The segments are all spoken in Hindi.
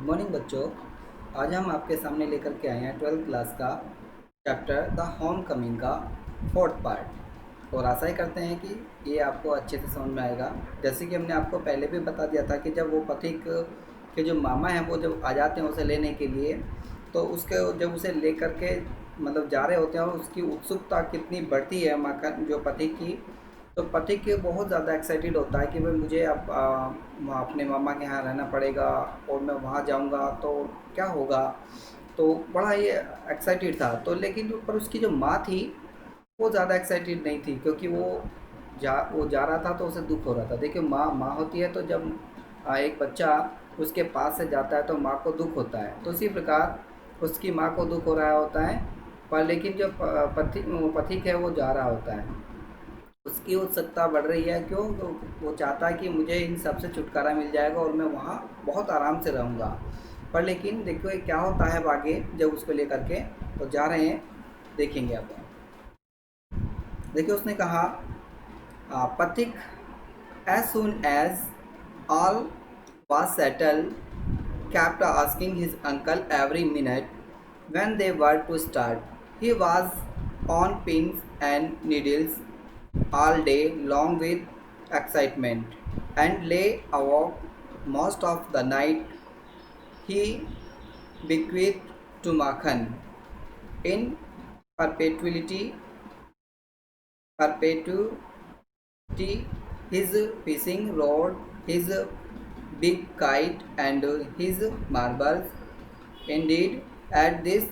मॉर्निंग बच्चों। आज हम आपके सामने लेकर के आए हैं 12th क्लास का चैप्टर द होम कमिंग का 4th पार्ट। और आशा ही करते हैं कि ये आपको अच्छे से समझ में आएगा। जैसे कि हमने आपको पहले भी बता दिया था कि जब वो पथिक के जो मामा हैं वो जब आ जाते हैं उसे लेने के लिए, तो उसके जब उसे ले करके मतलब जा रहे होते हैं और उसकी उत्सुकता कितनी बढ़ती है माँ का जो पथिक की। तो पथिक बहुत ज़्यादा एक्साइटेड होता है कि भाई मुझे अब अपने मामा के यहाँ रहना पड़ेगा और मैं वहाँ जाऊँगा तो क्या होगा। तो बड़ा ये एक्साइटेड था। तो लेकिन पर उसकी जो माँ थी वो ज़्यादा एक्साइटेड नहीं थी, क्योंकि वो जा रहा था तो उसे दुख हो रहा था। देखिए माँ माँ होती है, तो जब एक बच्चा उसके पास से जाता है तो माँ को दुख होता है। तो इसी प्रकार उसकी माँ को दुख हो रहा होता है। पर लेकिन जो पथिक है वो जा रहा होता है, उसकी उत्सुकता बढ़ रही है। क्यों? तो वो चाहता है कि मुझे इन सब से छुटकारा मिल जाएगा और मैं वहाँ बहुत आराम से रहूँगा। पर लेकिन देखो ये क्या होता है अब आगे जब उसको लेकर के तो जा रहे हैं, देखेंगे आप। देखिए उसने कहा पथिक as soon as all was settled kept asking his uncle every minute when they were to start. He was on pins and needles all day long with excitement and lay awake most of the night. He bequeathed to Makhan in perpetuity his fishing rod, his big kite, and his marbles. Indeed, at this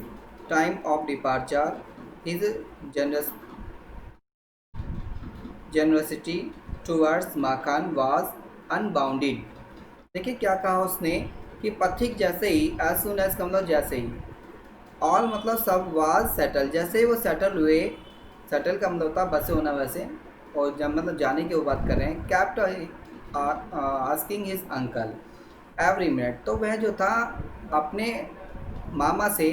time of departure, his generous generosity towards Makhan was unbounded. देखिए क्या कहा उसने कि पथिक जैसे ही, एज सुन एज का मतलब जैसे ही, ऑल मतलब सब, वाज सेटल जैसे ही वो सेटल हुए। सेटल का मतलब होता है बसे होना वैसे। और जब मतलब जाने की वो बात कर रहे हैं, kept asking his uncle every minute, तो वह जो था अपने मामा से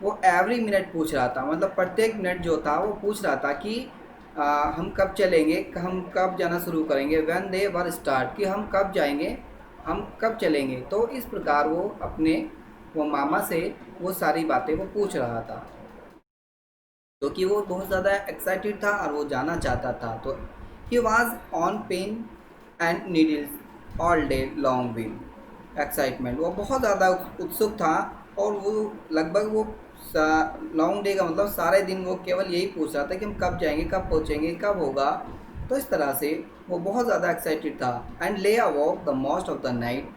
वो एवरी मिनट पूछ रहा था, मतलब प्रत्येक मिनट जो था वो पूछ रहा था कि हम कब चलेंगे, हम कब जाना शुरू करेंगे। व्हेन दे वर स्टार्ट, कि हम कब जाएंगे, हम कब चलेंगे। तो इस प्रकार वो अपने वो मामा से वो सारी बातें वो पूछ रहा था, क्योंकि वो बहुत ज़्यादा एक्साइटेड था और वो जाना चाहता था। तो he was on pen and needles all day long with excitement, वो बहुत ज़्यादा उत्सुक था। और वो लगभग वो लॉन्ग डे का मतलब सारे दिन वो केवल यही पूछ रहा था कि हम कब जाएंगे, कब पहुँचेंगे, कब होगा। तो इस तरह से वो बहुत ज़्यादा एक्साइटेड था। And lay awake the most of the night,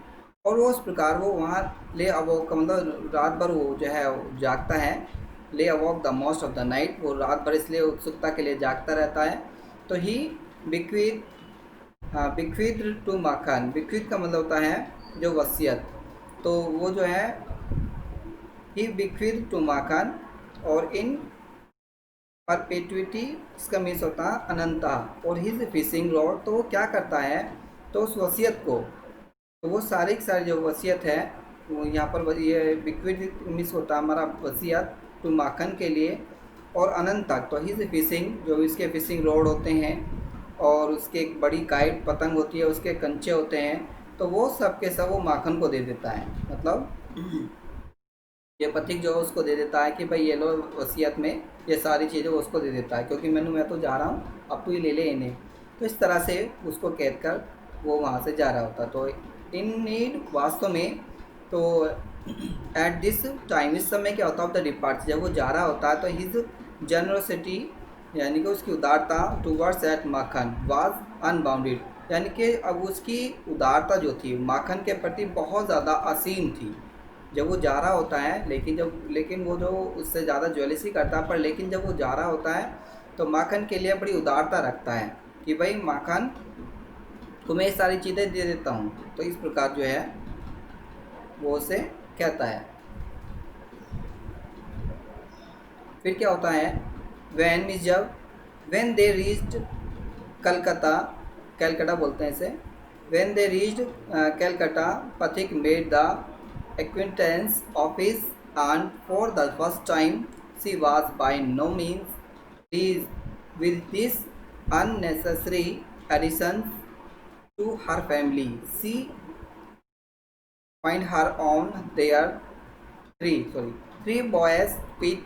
और वो उस प्रकार वो वहाँ ले अवॉक का मतलब रात भर वो जो है जागता है। Lay awake the most of the night, वो रात भर इसलिए उत्सुकता के लिए जागता रहता है। तो ही बिक्वीथ, हाँ बिक्वीथ टू माखन, बिक्वीथ का मतलब होता है जो वसीयत। तो वो जो है ही बिक्वीथ टू माखन, और इन परपेट्विटी इसका मीन्स होता है अनंता। और हिज फिशिंग रॉड, तो वो क्या करता है, तो उस वसीयत को, तो वो सारी की सारी जो वसीयत है वो यहाँ पर ये बिक्विड मिस होता है हमारा वसीयत टू माखन के लिए और अनंत तक। तो हिज फिशिंग, जो इसके फिशिंग रोड होते हैं और उसके एक बड़ी काइट पतंग होती है, उसके कंचे होते हैं, तो वो सब के सब वो माखन को दे देता है। मतलब ये पथिक जो है उसको दे देता है कि भाई ये लो वसीयत में ये सारी चीज़ें वो उसको दे देता है, क्योंकि मैं तो जा रहा हूँ, अब तू ही ले ले इन्हें। तो इस तरह से उसको कहकर कर वो वहाँ से जा रहा होता। तो इन नीड वास्तव में, तो एट दिस टाइम, इस समय क्या होता है ऑफ द डिपार्चर, जब वो जा रहा होता है तो हिज जनरसिटी यानी कि उसकी उदारता towards at Makhan was unbounded, यानी कि अब उसकी उदारता जो थी माखन के प्रति बहुत ज़्यादा असीम थी जब वो जा रहा होता है। लेकिन वो जो उससे ज़्यादा ज्वेलसी करता है, पर लेकिन जब वो जा रहा होता है तो माखन के लिए बड़ी उदारता रखता है कि भाई माखन तुम्हें ये सारी चीज़ें दे देता हूँ। तो इस प्रकार जो है वो उसे कहता है। फिर क्या होता है, वैन मीन्स जब, when they reached Calcutta, Calcutta बोलते हैं इसे, वैन दे रीच्ड कैलकटा, पथिक made the acquaintance of his aunt for the first time. She was by no means pleased with this unnecessary addition to her family. She find her on their three boys quick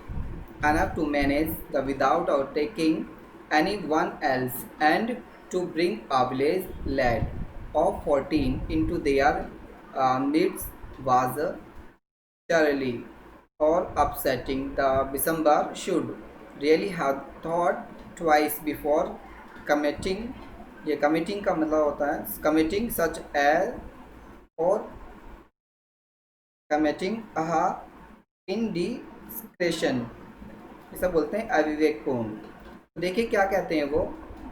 enough to manage the without taking anyone else, and to bring a village lad of 14 into their midst was thoroughly or upsetting. The December should really have thought twice before committing. ये committing का मतलब होता है committing such as or committing a indiscretion, इसे बोलते हैं अविवेकपूर्ण। तो देखिए क्या कहते हैं वो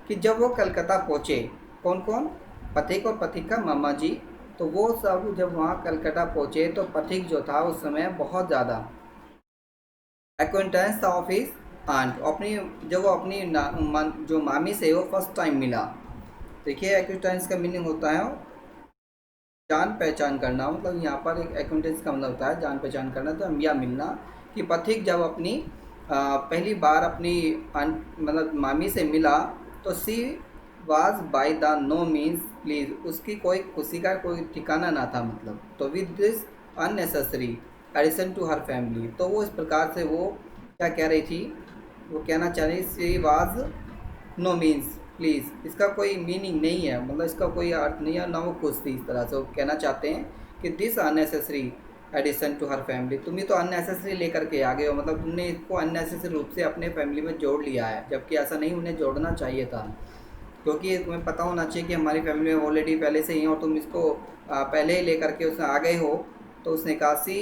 कि जब वो कलकत्ता पहुँचे, कौन कौन, पथिक और पथिक का मामा जी, तो वो सब जब वहाँ कलकत्ता पहुँचे तो पथिक जो था उस समय बहुत ज़्यादा एक्वेंटेंस था ऑफ हिज आंट, अपनी जब वो अपनी जो मामी से वो फर्स्ट टाइम मिला। देखिए एक्वेंटेंस का मीनिंग होता है जान पहचान करना, मतलब यहाँ पर एक एक्वेंटेंस का मतलब होता है जान पहचान करना, तो या मिलना। कि पथिक जब अपनी पहली बार अपनी मतलब मामी से मिला तो she was by the no means please, उसकी कोई खुशी का कोई ठिकाना ना था मतलब। तो with this unnecessary addition to her family, तो वो इस प्रकार से वो क्या कह रही थी, वो कहना चाह रही she was no means please, इसका कोई मीनिंग नहीं है, मतलब इसका कोई अर्थ नहीं है ना, वो खुश थी इस तरह से। वो कहना चाहते हैं कि this unnecessary addition to her family, तुम ही तो अननेसेसरी लेकर के आ गए हो, मतलब तुमने इसको अननेसेसरी रूप से अपने फैमिली में जोड़ लिया है, जबकि ऐसा नहीं उन्हें जोड़ना चाहिए था। क्योंकि तुम्हें पता होना चाहिए कि हमारी फैमिली में ऑलरेडी पहले से ही है और तुम इसको पहले ही लेकर के उसमें आ गए हो। तो उसने कहा सी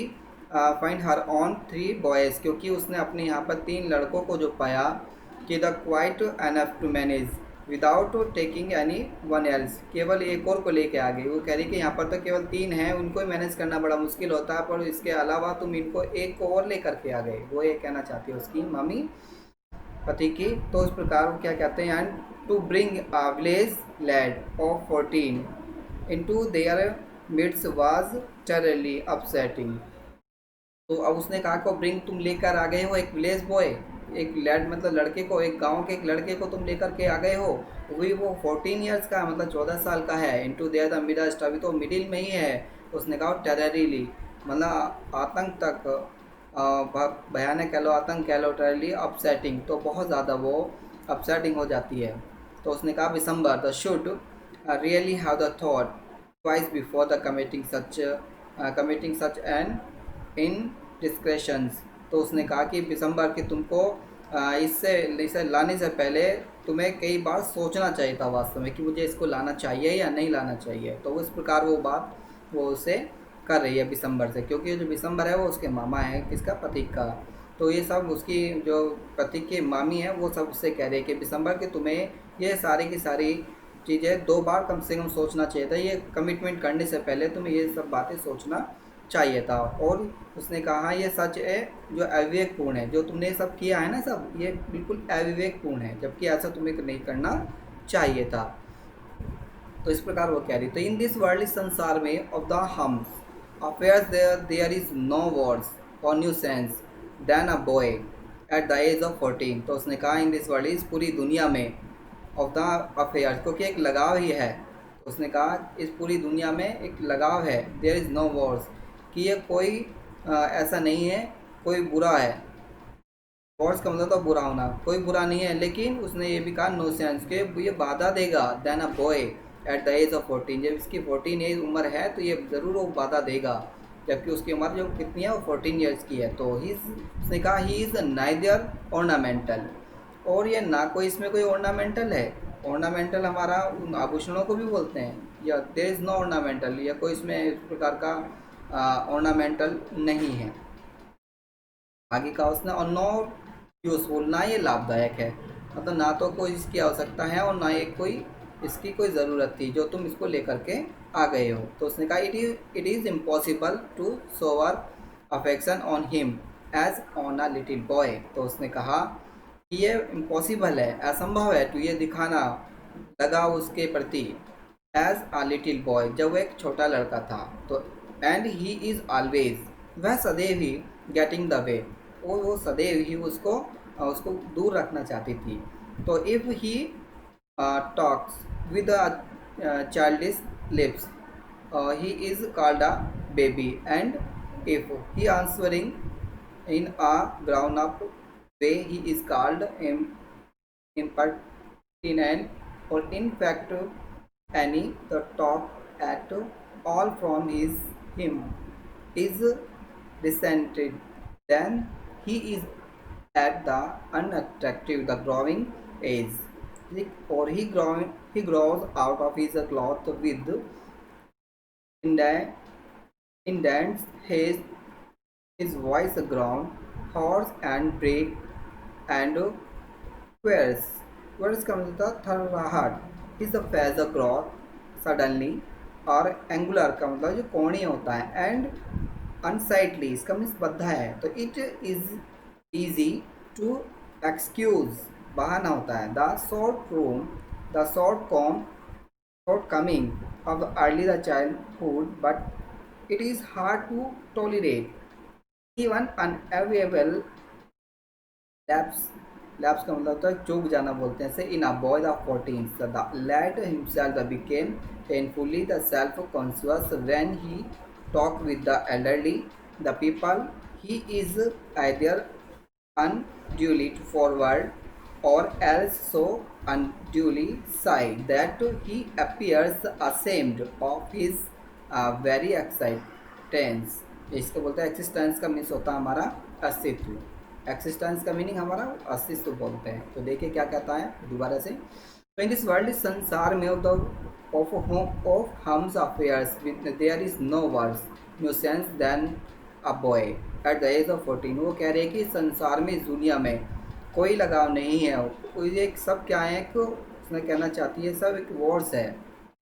फाइंड हर ऑन 3 बॉयज़, क्योंकि उसने अपने यहाँ पर 3 लड़कों को जो पाया कि the quite enough to manage without taking anyone else, केवल एक और को लेके आ गई। वो कह रही कि यहाँ पर तो केवल 3 हैं, उनको ही मैनेज करना बड़ा मुश्किल होता है, पर इसके अलावा तुम इनको एक को और लेकर के आ गए, वो ये कहना चाहती है उसकी मम्मी पति की। तो इस प्रकार वो क्या कहते हैं, and to bring a village lad of 14 into their midst was terribly upsetting. तो अब उसने कहा को ब्रिंग, तुम लेकर आ गए हो एक विलेज बॉय, एक लैड मतलब लड़के को, एक गांव के एक लड़के को तुम लेकर के आ गए हो, वही वो 14 ईयर्स का मतलब 14 साल का है, इनटू देयर द मिडस्ट, अभी तो मिडिल में ही है। उसने कहा टेररिली मतलब आतंक तक, भयानक कह लो, आतंक कह लो, टेररिली अपसेटिंग, तो बहुत ज़्यादा वो अपसेटिंग हो जाती है। तो उसने कहा दिसंबर the should really have the thought twice before the committing such an indiscretions. तो उसने कहा कि दिसंबर की तुमको इसे लाने से पहले तुम्हें कई बार सोचना चाहिए था वास्तव में कि मुझे इसको लाना चाहिए या नहीं लाना चाहिए। तो इस प्रकार वो बात वो उसे कर रही है दिसंबर से, क्योंकि जो दिसंबर है वो उसके मामा है, किसका, पथिक का। तो ये सब उसकी जो पथिक की मामी है वो सब उससे कह रही है कि दिसंबर की तुम्हें ये सारी की सारी चीज़ें 2 बार कम से कम सोचना चाहिए था, ये कमिटमेंट करने से पहले तुम्हें ये सब बातें सोचना चाहिए था। और उसने कहा ये सच है जो अविवेकपूर्ण है, जो तुमने सब किया है ना सब, ये बिल्कुल अविवेकपूर्ण है, जबकि ऐसा तुम्हें नहीं करना चाहिए था। तो इस प्रकार वो कह रही। तो इन दिस वर्ल्ड, संसार में, of the human affairs there is no worse और nuisance than a boy at the age of 14। तो उसने कहा इन दिस वर्ल्ड, इस पूरी दुनिया में, ऑफ द अफेयर्स, क्योंकि एक लगाव ही है। तो उसने कहा इस पूरी दुनिया में एक लगाव है, देयर इज़ नो वर्ड्स, कि ये कोई ऐसा नहीं है कोई बुरा है, वर्ड्स का मतलब तो बुरा होना, कोई बुरा नहीं है। लेकिन उसने ये भी कहा नो सेंस के ये बाधा देगा, then a boy at the age of 14, जब इसकी 14 एज उम्र है तो ये ज़रूर वो बाधा देगा, जबकि उसकी उम्र जो कितनी है वो 14 ईयर्स की है। तो उसने कहा ही इज़ नाइदर ऑर्नामेंटल, और ये ना कोई इसमें कोई ऑर्नामेंटल है। ऑर्नामेंटल हमारा उन आभूषणों को भी बोलते हैं, या देयर इज़ नो ऑर्नामेंटल, या कोई इसमें इस प्रकार का ऑर्नामेंटल नहीं है। आगे का उसने और नो यूज़फुल, ना ये लाभदायक है, मतलब ना तो कोई इसकी आवश्यकता है और ना ये कोई इसकी कोई ज़रूरत थी जो तुम इसको लेकर के आ गए हो। तो उसने कहा it is impossible to shower affection on him as on a little boy. तो उसने कहा कि ये इम्पॉसिबल है, असंभव है, तो ये दिखाना लगा उसके प्रति एज अ लिटिल बॉय, जब वो एक छोटा लड़का था। तो एंड ही इज़ ऑलवेज, वह सदैव ही गेटिंग द वे, वो सदैव ही उसको उसको दूर रखना चाहती थी। तो if he talks with childish lips he is called a baby, and if he answering in a grown up way, he is called impertinent, or in fact any the talk at all from him is resented, then he is at the unattractive, the growing age, or he grows out of his cloth with indents, his voice ground, hoarse and break and queers. Queers का मतलब था थर्राहट. His face growth suddenly, और angular का मतलब जो कोणीय होता है, and unsightly इसका मीन्स बद्धा है. तो it is easy to excuse, बहाना होता है. The shortcoming of the early the childhood, but it is hard to tolerate. Even unavailable lapse का मतलब होता है चूक जाना बोलते हैं. से in a boy the 14th, the lad himself became painfully the self-conscious when he talked with the elderly, the people he is either unduly forward or else so unduly shy that he appears ashamed of his very existence. इसको बोलते हैं एक्सिस्टेंस का मीन्स होता है हमारा अस्तित्व. एक्सिस्टेंस का मीनिंग हमारा अस्तित्व बोलते हैं. तो देखिए क्या कहता है दोबारा से. तो इन दिस वर्ल्ड, संसार में of hums affairs there is no worse nuisance than a boy at the age of 14. वो कह रहे हैं कि संसार में, इस दुनिया में कोई लगाव नहीं है. एक सब क्या है कि उसने कहना चाहती है, सब एक वर्ड्स है.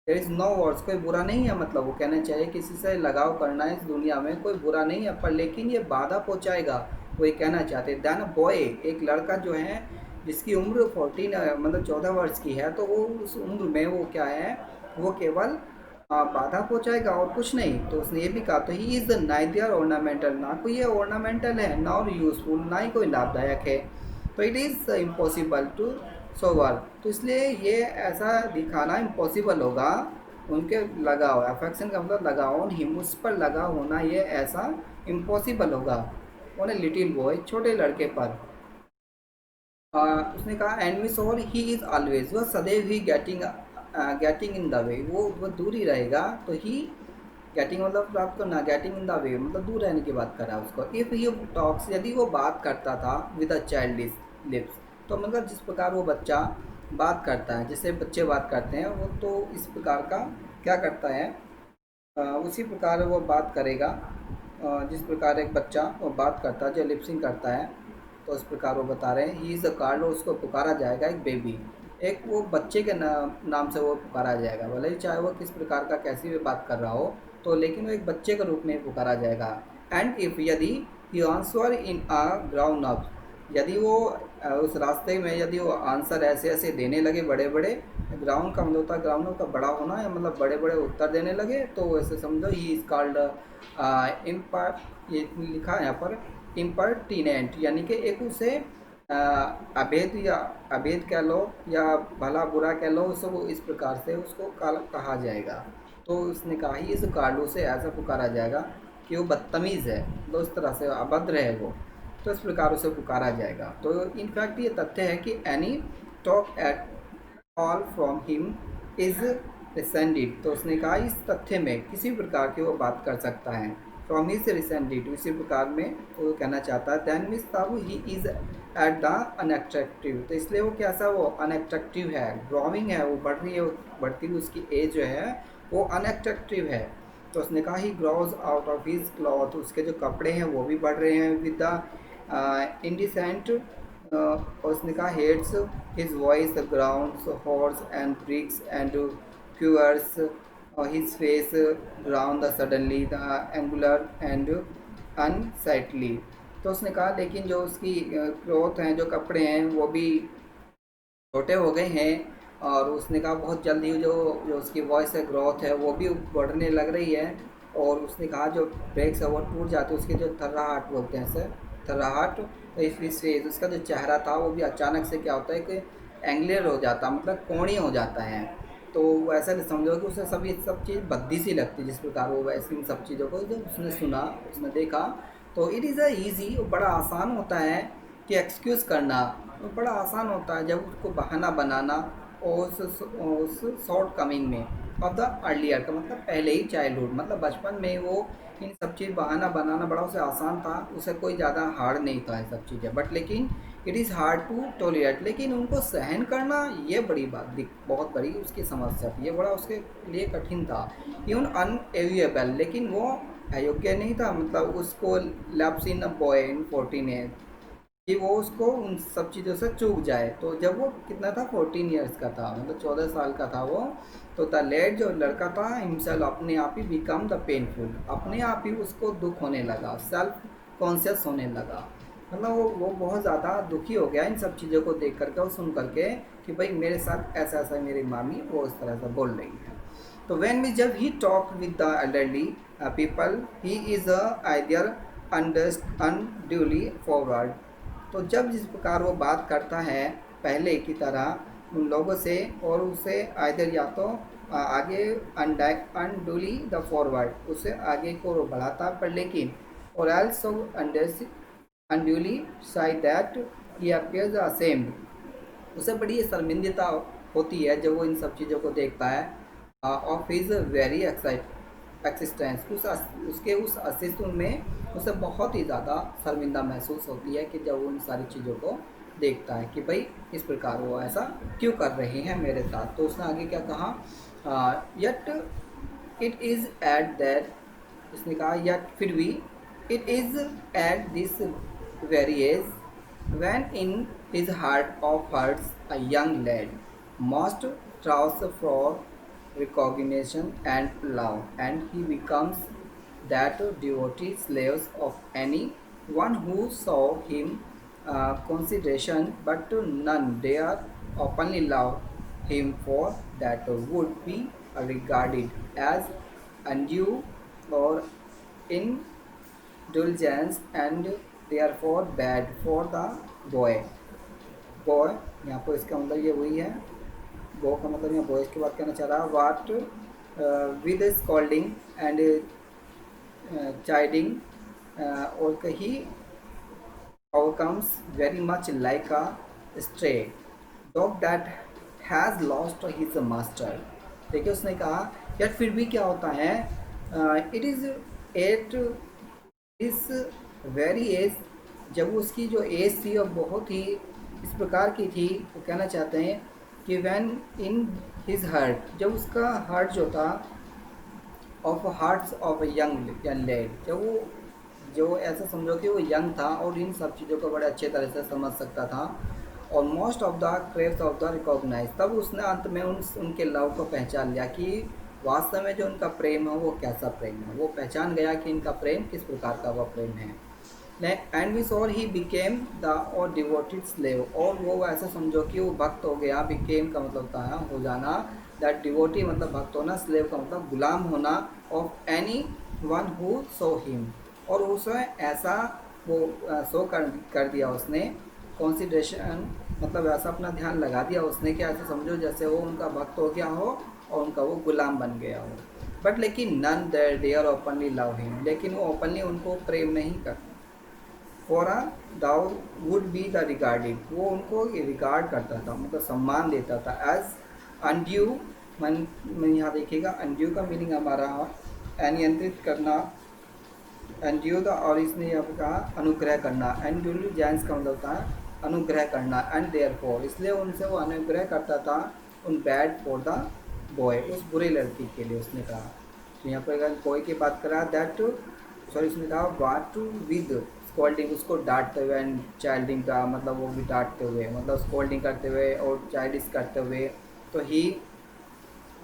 देयर इज़ नो वर्ड्स, कोई बुरा नहीं है. मतलब वो कहना चाहिए किसी से लगाव करना है इस दुनिया में कोई बुरा नहीं है, पर लेकिन ये बाधा पहुंचाएगा, वो ये कहना चाहते हैं. देन बॉय, एक लड़का जो है जिसकी उम्र 14 मतलब 14 वर्ष की है, तो वो उस उम्र में वो क्या है, वो केवल बाधा पहुंचाएगा और कुछ नहीं. तो उसने ये भी कहा, तो ही इज़ नाइदर ऑर्नामेंटल, ना कोई ये ऑर्नामेंटल है, नॉर यूजफुल, ना ही कोई लाभदायक है. तो it is impossible to sober. तो इसलिए ये ऐसा दिखाना इम्पॉसिबल होगा उनके लगाव, अफेक्शन का मतलब लगाव, हिम उस पर लगा होना, ये ऐसा इम्पॉसिबल होगा ऑन ए लिटिल बॉय, छोटे लड़के पर. उसने कहा एंड मिस और ही इज़ ऑलवेज, वह सदैव ही गेटिंग इन द वे, वो दूर ही रहेगा. तो ही गेटिंग मतलब प्राप्त करना, गेटिंग इन द वे मतलब दूर रहने की बात कर रहा है उसको. इफ़ ही टॉक्स, यदि वो बात करता था विद अ चाइल्डिश लिप्स, तो मतलब जिस प्रकार वो बच्चा बात करता है, जैसे बच्चे बात करते हैं, वो तो इस प्रकार का क्या करता है, उसी प्रकार वो बात करेगा जिस प्रकार एक बच्चा वो बात करता है, जो लिपसिंग करता है. तो इस प्रकार वो बता रहे हैं, ही इज़ अ कार्ड, उसको पुकारा जाएगा एक बेबी, एक वो बच्चे के नाम से वो पुकारा जाएगा. भले ही चाहे वो किस प्रकार का कैसी भी बात कर रहा हो, तो लेकिन वो एक बच्चे के रूप में पुकारा जाएगा. एंड इफ़, यदि he answer in a ground up, यदि वो उस रास्ते में यदि वो आंसर ऐसे ऐसे देने लगे बड़े बड़े, ग्राउंड का मतलब होता है ग्राउंड का बड़ा होना, या मतलब बड़े बड़े उत्तर देने लगे, तो वैसे समझो ही इज़ कॉल्ड ये लिखा है यहाँ पर इम्पर्टिनेंट, यानी कि एक उसे अभेद या अभेद कह लो या भला बुरा कह लो, सब इस प्रकार से उसको कहा जाएगा. तो उसने कहा ही इस कार्डो से ऐसा पुकारा जाएगा कि वो बदतमीज़ है, तो उस तरह से अभद्र है वो, तो इस प्रकार उसे पुकारा जाएगा. तो इनफैक्ट ये तथ्य है कि any talk at all from him is resented. तो उसने कहा इस तथ्य में किसी प्रकार की वो बात कर सकता है, फ्रॉम हिज रिसेंडेड, इसी प्रकार में वो कहना चाहता है. दैन मीन्स तब ही इज़ एट द अनएट्रैक्टिव, तो इसलिए वो कैसा, वो अनएट्रैक्टिव है, ग्रोइंग है, वो बढ़ रही है, बढ़ती हुई उसकी एज जो है वो अनएट्रैक्टिव है. तो उसने कहा ही grows out of his cloth, उसके जो कपड़े हैं वो भी बढ़ रहे हैं विद द इंडिसेंट. और उसने कहा heads his voice ground hoarse and breaks and quavers, his face ground the suddenly the angular and unsightly. तो उसने कहा लेकिन जो उसकी क्लॉथ हैं, जो कपड़े हैं, वो भी छोटे हो गए हैं. और उसने कहा बहुत जल्दी जो जो उसकी वॉइस है, ग्रोथ है, वो भी बढ़ने लग रही है. और उसने कहा जो ब्रेक्स है वो टूट जाते हैं, उसके जो थर्राहट बोलते हैं सर, थर्राहट. तो इस फेस, उसका जो चेहरा था वो भी अचानक से क्या होता है कि एंगुलर हो जाता, मतलब कोणीय हो जाता है. तो वो ऐसा नहीं समझो कि उसे सब चीज़ भद्दी सी लगती, जिस प्रकार वो वैसे इन सब चीज़ों को जब उसने सुना, उसने देखा, तो इट इज़ अ ईजी, बड़ा आसान होता है कि एक्सक्यूज़ करना, वो बड़ा आसान होता है जब उसको बहाना बनाना, और उस शॉर्ट कमिंग में ऑफ द अर्लियर का मतलब पहले ही चाइल्डहुड, मतलब बचपन में वो इन सब चीज़ बहाना बनाना बड़ा उसे आसान था, उसे कोई ज़्यादा हार्ड नहीं था ये सब चीज़ें, बट लेकिन it is hard to tolerate, लेकिन उनको सहन करना ये बड़ी बहुत बड़ी उसकी समस्या थी, ये बड़ा उसके लिए कठिन था। इवन अनएविएबल, लेकिन वो अयोग्य नहीं था, मतलब उसको lapse in a boy in 14 age, कि वो उसको उन सब चीज़ों से चूक जाए। तो जब वो कितना था, 14 ईयर्स का था, मतलब 14 साल का था वो, तो द लेड जो लड़का था हिमसेल्फ अपने आप ही बिकम द पेनफुल, अपने आप ही उसको दुख होने लगा, सेल्फ कॉन्शियस होने लगा, मतलब वो बहुत ज़्यादा दुखी हो गया इन सब चीज़ों को देख करके और सुन करके कि भाई मेरे साथ ऐसा ऐसा मेरी मामी वो इस तरह से बोल रही है। तो व्हेन वी जब ही talk with the elderly people he is either unduly forward, तो जब जिस प्रकार वो बात करता है पहले की तरह उन लोगों से, और उसे आइदर या तो आगे अनडूली द फॉरवर्ड, उसे आगे को वो बढ़ाता, पर लेकिन और also unduly side that he appears ashamed, उसे बड़ी शर्मिंदता होती है जब वो इन सब चीज़ों को देखता है, ऑफ हिज वेरी एक्सिस्टेंस, उसके उस अस्तित्व में उसे बहुत ही ज़्यादा शर्मिंदा महसूस होती है कि जब वो इन सारी चीज़ों को देखता है कि भाई इस प्रकार वो ऐसा क्यों कर रहे हैं मेरे साथ। तो उसने आगे क्या कहा, yet it is at that, उसने कहा यट फिर भी, it is at this very age when in his heart of hearts a young lad must trust for recognition and love, and he becomes that devotee slaves of any one who saw him consideration, but none dare openly love him, for that would be regarded as undue or indulgence, and therefore bad for the boy। Boy यहाँ पर इसका मतलब ये वही है, बॉय का मतलब यहाँ बॉयज़ की बात करना चाह रहा है, वाट विद स्कॉल्डिंग एंड चाइडिंग, और कहीं outcomes very much like a stray dog that has lost his master। देखिए उसने कहा यार फिर भी क्या होता है, इट इज़ एट इस वेरी एज, जब उसकी जो एज थी और बहुत ही इस प्रकार की थी, वो कहना चाहते हैं कि वैन इन हिज हार्ट, जब उसका हार्ट जो था, of hearts of young lad, जब वो जो ऐसा समझो कि वो यंग था और इन सब चीज़ों को बड़े अच्छे तरह से समझ सकता था, और most of the craves of the recognise, तब उसने अंत में उनके लव को पहचान लिया कि वास्तव में जो उनका प्रेम है वो कैसा प्रेम है, वो पहचान गया कि इनका प्रेम किस प्रकार का वह प्रेम है। And we saw he became the और डिवोटेड स्लेव, और वो ऐसा समझो कि वो भक्त हो गया, बिकेम का मतलब होता है हो जाना, दैट डिवोटी मतलब भक्त होना, स्लेव का मतलब गुलाम होना, of any one who saw him, और उसे ऐसा वो शो कर दिया उसने, कंसिडरेशन मतलब ऐसा अपना ध्यान लगा दिया उसने कि ऐसे समझो जैसे वो उनका भक्त हो गया हो और उनका वो गुलाम बन गया हो। बट लेकिन none there openly love him, लेकिन वो ओपनली उनको प्रेम नहीं करते। For a though would be the regarded, वो उनको रिगार्ड करता था, मतलब सम्मान देता था, एज अनड्यू, मन यहाँ देखिएगा अनड्यू का मीनिंग हमारा अनियंत्रित करना, एंड्यू द, और इसने यहाँ पे कहा अनुग्रह करना, एंड्यूली जैंस का मतलब होता है अनुग्रह करना, एंड देयर फॉर, इसलिए उनसे वो अनुग्रह करता था, उन बैड फॉर द बॉय, उस बुरे लड़की के लिए उसने कहा। तो यहाँ पर अगर बॉय की बात करा दैट, सॉरी उसने कहा वाट टू विद स्कॉल्डिंग, उसको डांटते हुए, एंड चाइल्डिंग का मतलब वो भी डांटते हुए, मतलब स्कॉल्डिंग करते हुए और चाइल्डिश करते हुए, तो he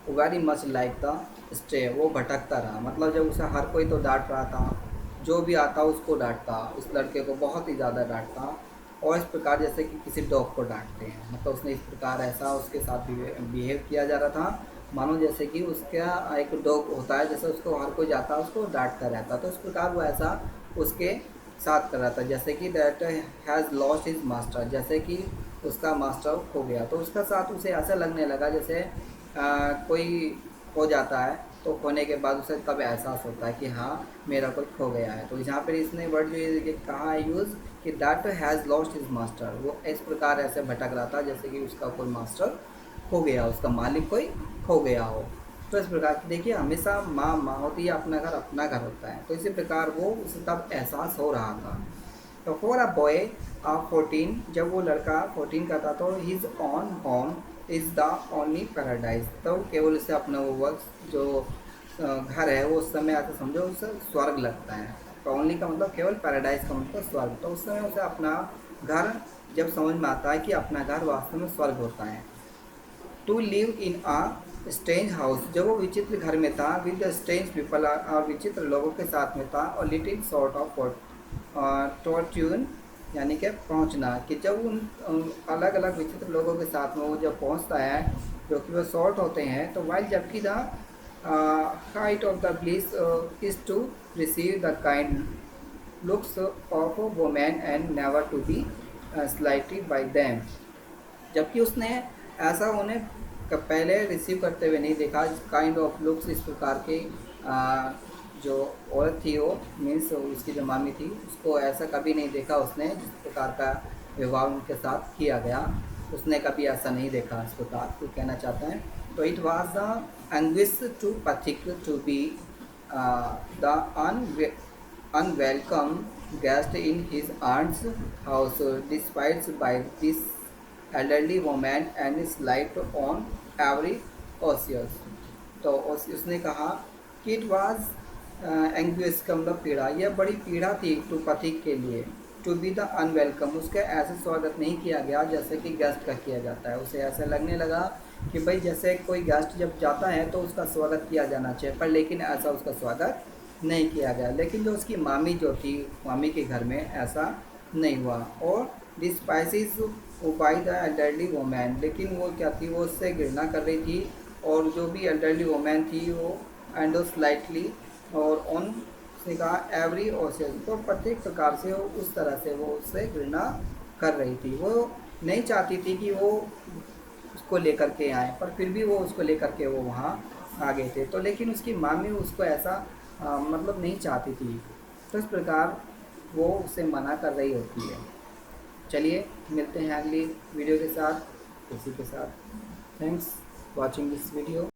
very much like the stay, वो भटकता रहा, मतलब जब उसे हर कोई तो डांट रहा था, जो भी आता उसको डांटता, उस लड़के को बहुत ही ज़्यादा डांटता, और इस प्रकार जैसे कि किसी डॉग को डांटते हैं, मतलब उसने इस प्रकार ऐसा उसके साथ बिहेव किया जा रहा था, मानो जैसे कि उसका एक डॉग होता है, जैसे उसको हर कोई जाता है उसको डांटता रहता, तो इस प्रकार वो ऐसा उसके साथ कर रहा था, जैसे कि that has lost his master, जैसे कि उसका मास्टर खो गया, तो उसका साथ उसे ऐसा लगने लगा जैसे कोई खो जाता है तो खोने के बाद उसे तब एहसास होता है कि हाँ मेरा कोई खो गया है। तो यहाँ पर इसने वर्ड जो ये कहा है यूज़ कि that has lost his master, वो इस प्रकार ऐसे भटक रहा था जैसे कि उसका कोई मास्टर खो गया, उसका मालिक कोई खो गया हो। तो इस प्रकार की देखिए हमेशा माँ माँ होती है, अपना घर होता है। तो इसी प्रकार वो उसे तब एहसास हो रहा था। तो फॉर अ बॉय ऑफ 14, जब वो लड़का 14 का था तो his on home is the only paradise, तो केवल उसे अपना वो वक्त जो घर है वो उस समय ऐसा समझो उसे स्वर्ग लगता है। तो ओनली का मतलब केवल, पैराडाइज का मतलब स्वर्ग। तो उस समय उसे अपना घर जब समझ में आता है कि अपना घर वास्तव में स्वर्ग होता है। To live in a strange house, जब वो विचित्र घर में था, विद द स्ट्रेंज पीपल और विचित्र लोगों के साथ में था, और लिटिल सॉर्ट ऑफ टॉर्ट्यून यानी कि पहुंचना, कि जब उन अलग अलग विचित्र लोगों के साथ में वो जब पहुंचता है जो कि वो सॉर्ट होते हैं, तो वाइल जबकि the height of the bliss is to receive the kind looks of women and never to be slighted by them, जबकि उसने ऐसा उन्हें पहले रिसीव करते हुए नहीं देखा। काइंड ऑफ लुक्स इस प्रकार के जो औरत थी वो मीन्स उसकी जो मामी थी उसको ऐसा कभी नहीं देखा उसने, जिस प्रकार का व्यवहार उनके साथ किया गया उसने कभी ऐसा नहीं देखा। इस प्रकार को कहना चाहता है। तो it was the anguish to पथिक to be the unwelcome guest in his aunt's house, despite by this elderly woman and slight on every occasion। तो उसने कहा कि इट वाज एंग्विश का मतलब पीड़ा, यह बड़ी पीड़ा थी टू पथिक के लिए, टू बी द अनवेलकम, उसका ऐसे स्वागत नहीं किया गया जैसे कि गेस्ट का किया जाता है। उसे ऐसा लगने लगा कि भाई जैसे कोई गेस्ट जब जाता है तो उसका स्वागत किया जाना चाहिए, पर लेकिन ऐसा उसका स्वागत नहीं किया गया। लेकिन जो उसकी मामी जो थी, मामी के घर में ऐसा नहीं हुआ। और डिस्पाइसिस बाई द एल्डरली वोमैन, लेकिन वो क्या थी, वो उससे घृणा कर रही थी। और जो भी एल्डरली वोमैन थी वो एंडो स्लाइटली और ऑन उसने कहा एवरी ओशन, तो प्रत्येक प्रकार से वो उस तरह से वो उससे घृणा कर रही थी। वो नहीं चाहती थी कि वो उसको लेकर के आए, पर फिर भी वो उसको लेकर के वो वहाँ आ गए थे। तो लेकिन उसकी मामी उसको ऐसा मतलब नहीं चाहती थी, तो इस प्रकार वो उसे मना कर रही होती है। चलिए मिलते हैं अगली वीडियो के साथ, इसी के साथ। Thanks watching this video.